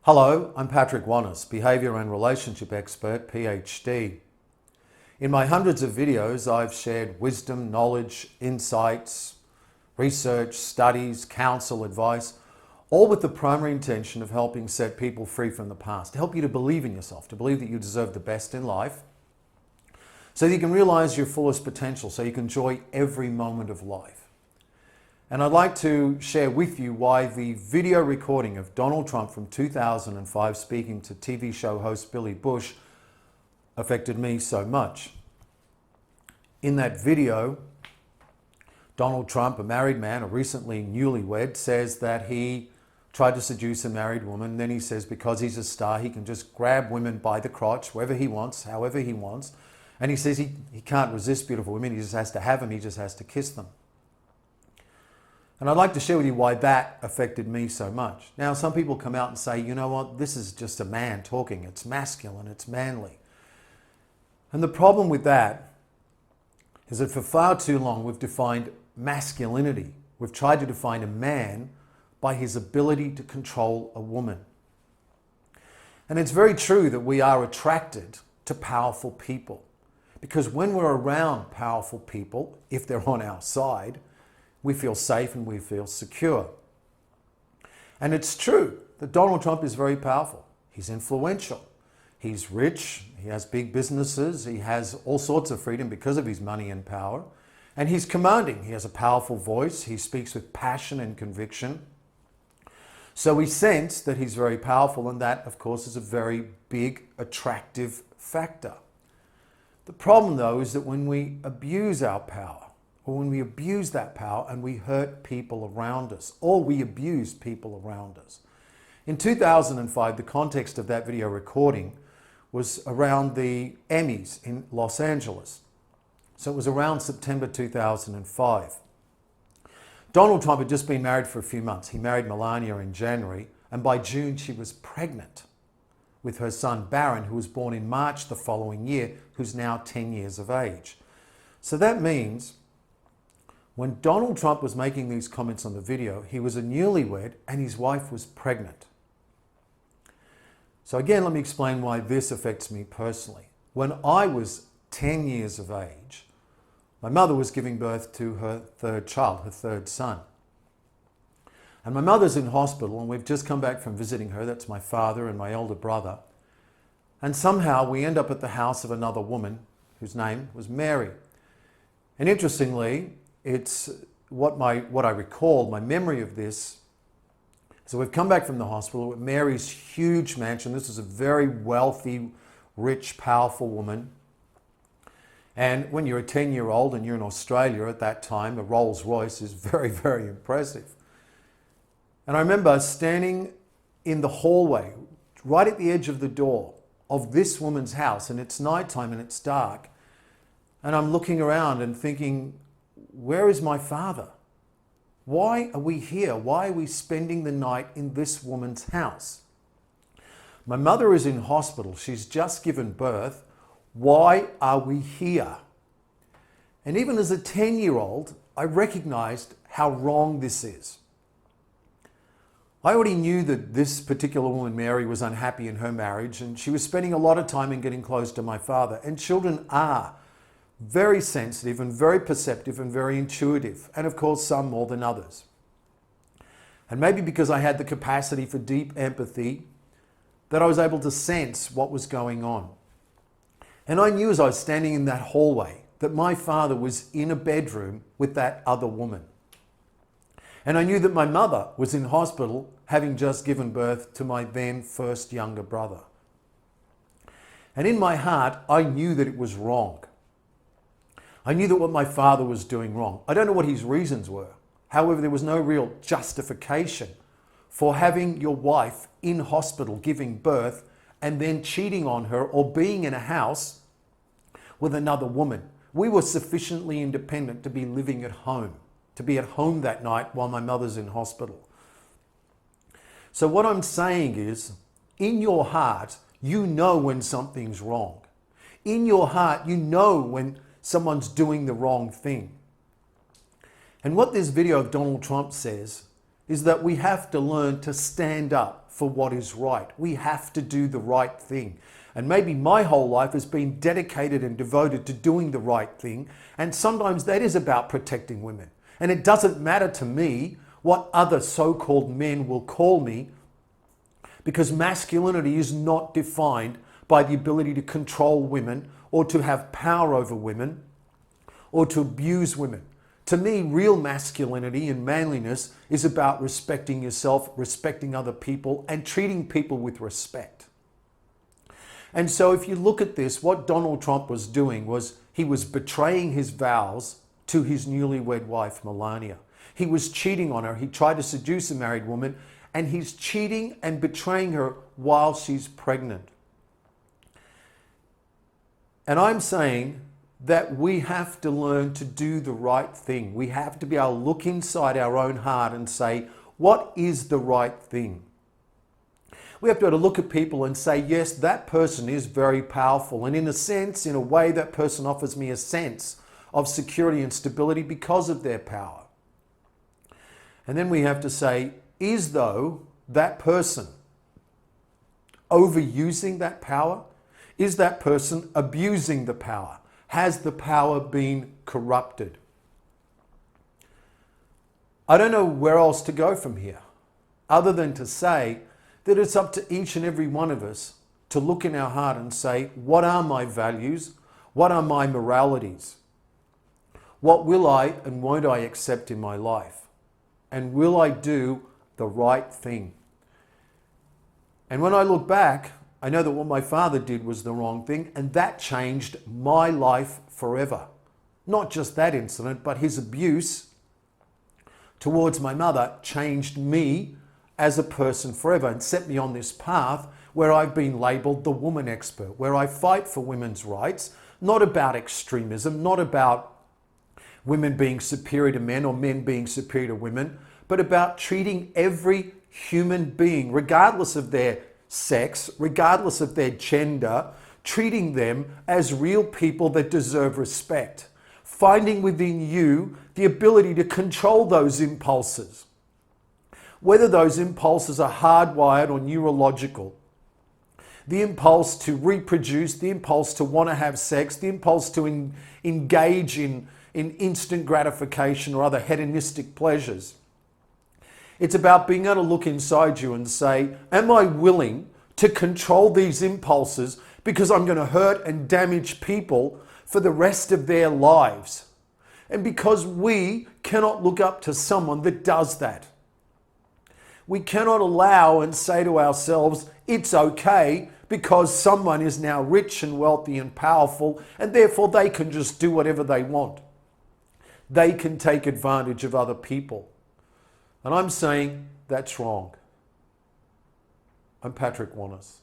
Hello, I'm Patrick Wannis, Behaviour and Relationship Expert, PhD. In my hundreds of videos, I've shared wisdom, knowledge, insights, research, studies, counsel, advice, all with the primary intention of helping set people free from the past, to help you to believe in yourself, to believe that you deserve the best in life, so that you can realize your fullest potential, so you can enjoy every moment of life. And I'd like to share with you why the video recording of Donald Trump from 2005 speaking to TV show host Billy Bush affected me so much. In that video, Donald Trump, a married man, a recently newlywed, says that he tried to seduce a married woman. Then he says because he's a star, he can just grab women by the crotch, wherever he wants, however he wants. And he says he can't resist beautiful women. He just has to have them. He just has to kiss them. And I'd like to share with you why that affected me so much. Now, some people come out and say, you know what, this is just a man talking. It's masculine, it's manly. And the problem with that is that for far too long we've defined masculinity. We've tried to define a man by his ability to control a woman. And it's very true that we are attracted to powerful people. Because when we're around powerful people, if they're on our side, we feel safe and we feel secure. And it's true that Donald Trump is very powerful. He's influential. He's rich. He has big businesses. He has all sorts of freedom because of his money and power. And he's commanding. He has a powerful voice. He speaks with passion and conviction. So we sense that he's very powerful, and that, of course, is a very big, attractive factor. The problem, though, is that when we abuse our power, or when we abuse that power and we hurt people around us, or we abuse people around us. In 2005, the context of that video recording was around the Emmys in Los Angeles. So it was around September 2005. Donald Trump had just been married for a few months. He married Melania in January, and by June she was pregnant with her son Barron, who was born in March the following year, who's now 10 years of age. So that means when Donald Trump was making these comments on the video, he was a newlywed and his wife was pregnant. So again, let me explain why this affects me personally. When I was 10 years of age, my mother was giving birth to her third child, her third son. And my mother's in hospital, and we've just come back from visiting her. That's my father and my elder brother. And somehow we end up at the house of another woman whose name was Mary. And interestingly, it's what I recall, my memory of this. So we've come back from the hospital at Mary's huge mansion. This is a very wealthy, rich, powerful woman. And when you're a 10-year-old and you're in Australia at that time, a Rolls Royce is very, very impressive. And I remember standing in the hallway, right at the edge of the door of this woman's house, and it's nighttime and it's dark. And I'm looking around and thinking, where is my father? Why are we here? Why are we spending the night in this woman's house? My mother is in hospital. She's just given birth. Why are we here? And even as a 10-year-old, I recognized how wrong this is. I already knew that this particular woman, Mary, was unhappy in her marriage, and she was spending a lot of time in getting close to my father. And children are very sensitive and very perceptive and very intuitive, and of course some more than others. And maybe because I had the capacity for deep empathy, that I was able to sense what was going on. And I knew as I was standing in that hallway that my father was in a bedroom with that other woman. And I knew that my mother was in hospital having just given birth to my then first younger brother. And in my heart, I knew that it was wrong. I knew that what my father was doing wrong. I don't know what his reasons were. However, there was no real justification for having your wife in hospital giving birth and then cheating on her or being in a house with another woman. We were sufficiently independent to be living at home, to be at home that night while my mother's in hospital. So what I'm saying is, in your heart, you know when something's wrong. In your heart, you know when someone's doing the wrong thing. And what this video of Donald Trump says is that we have to learn to stand up for what is right. We have to do the right thing. And maybe my whole life has been dedicated and devoted to doing the right thing. And sometimes that is about protecting women. And it doesn't matter to me what other so-called men will call me, because masculinity is not defined by the ability to control women or to have power over women or to abuse women. To me, real masculinity and manliness is about respecting yourself, respecting other people, and treating people with respect. And so if you look at this, what Donald Trump was doing was he was betraying his vows to his newlywed wife, Melania. He was cheating on her. He tried to seduce a married woman, and he's cheating and betraying her while she's pregnant. And I'm saying that we have to learn to do the right thing. We have to be able to look inside our own heart and say, what is the right thing? We have to be able to look at people and say, yes, that person is very powerful. And in a sense, in a way, that person offers me a sense of security and stability because of their power. And then we have to say, is though that person overusing that power? Is that person abusing the power? Has the power been corrupted? I don't know where else to go from here, other than to say that it's up to each and every one of us to look in our heart and say, what are my values? What are my moralities? What will I and won't I accept in my life? And will I do the right thing? And when I look back, I know that what my father did was the wrong thing, and that changed my life forever. Not just that incident, but his abuse towards my mother changed me as a person forever and set me on this path where I've been labeled the woman expert, where I fight for women's rights, not about extremism, not about women being superior to men or men being superior to women, but about treating every human being, regardless of their sex, regardless of their gender, treating them as real people that deserve respect. Finding within you the ability to control those impulses. Whether those impulses are hardwired or neurological. The impulse to reproduce, the impulse to want to have sex, the impulse to engage in instant gratification or other hedonistic pleasures. It's about being able to look inside you and say, am I willing to control these impulses because I'm going to hurt and damage people for the rest of their lives? And because we cannot look up to someone that does that. We cannot allow and say to ourselves, it's okay because someone is now rich and wealthy and powerful, and therefore they can just do whatever they want. They can take advantage of other people. And I'm saying that's wrong. I'm Patrick Wannis.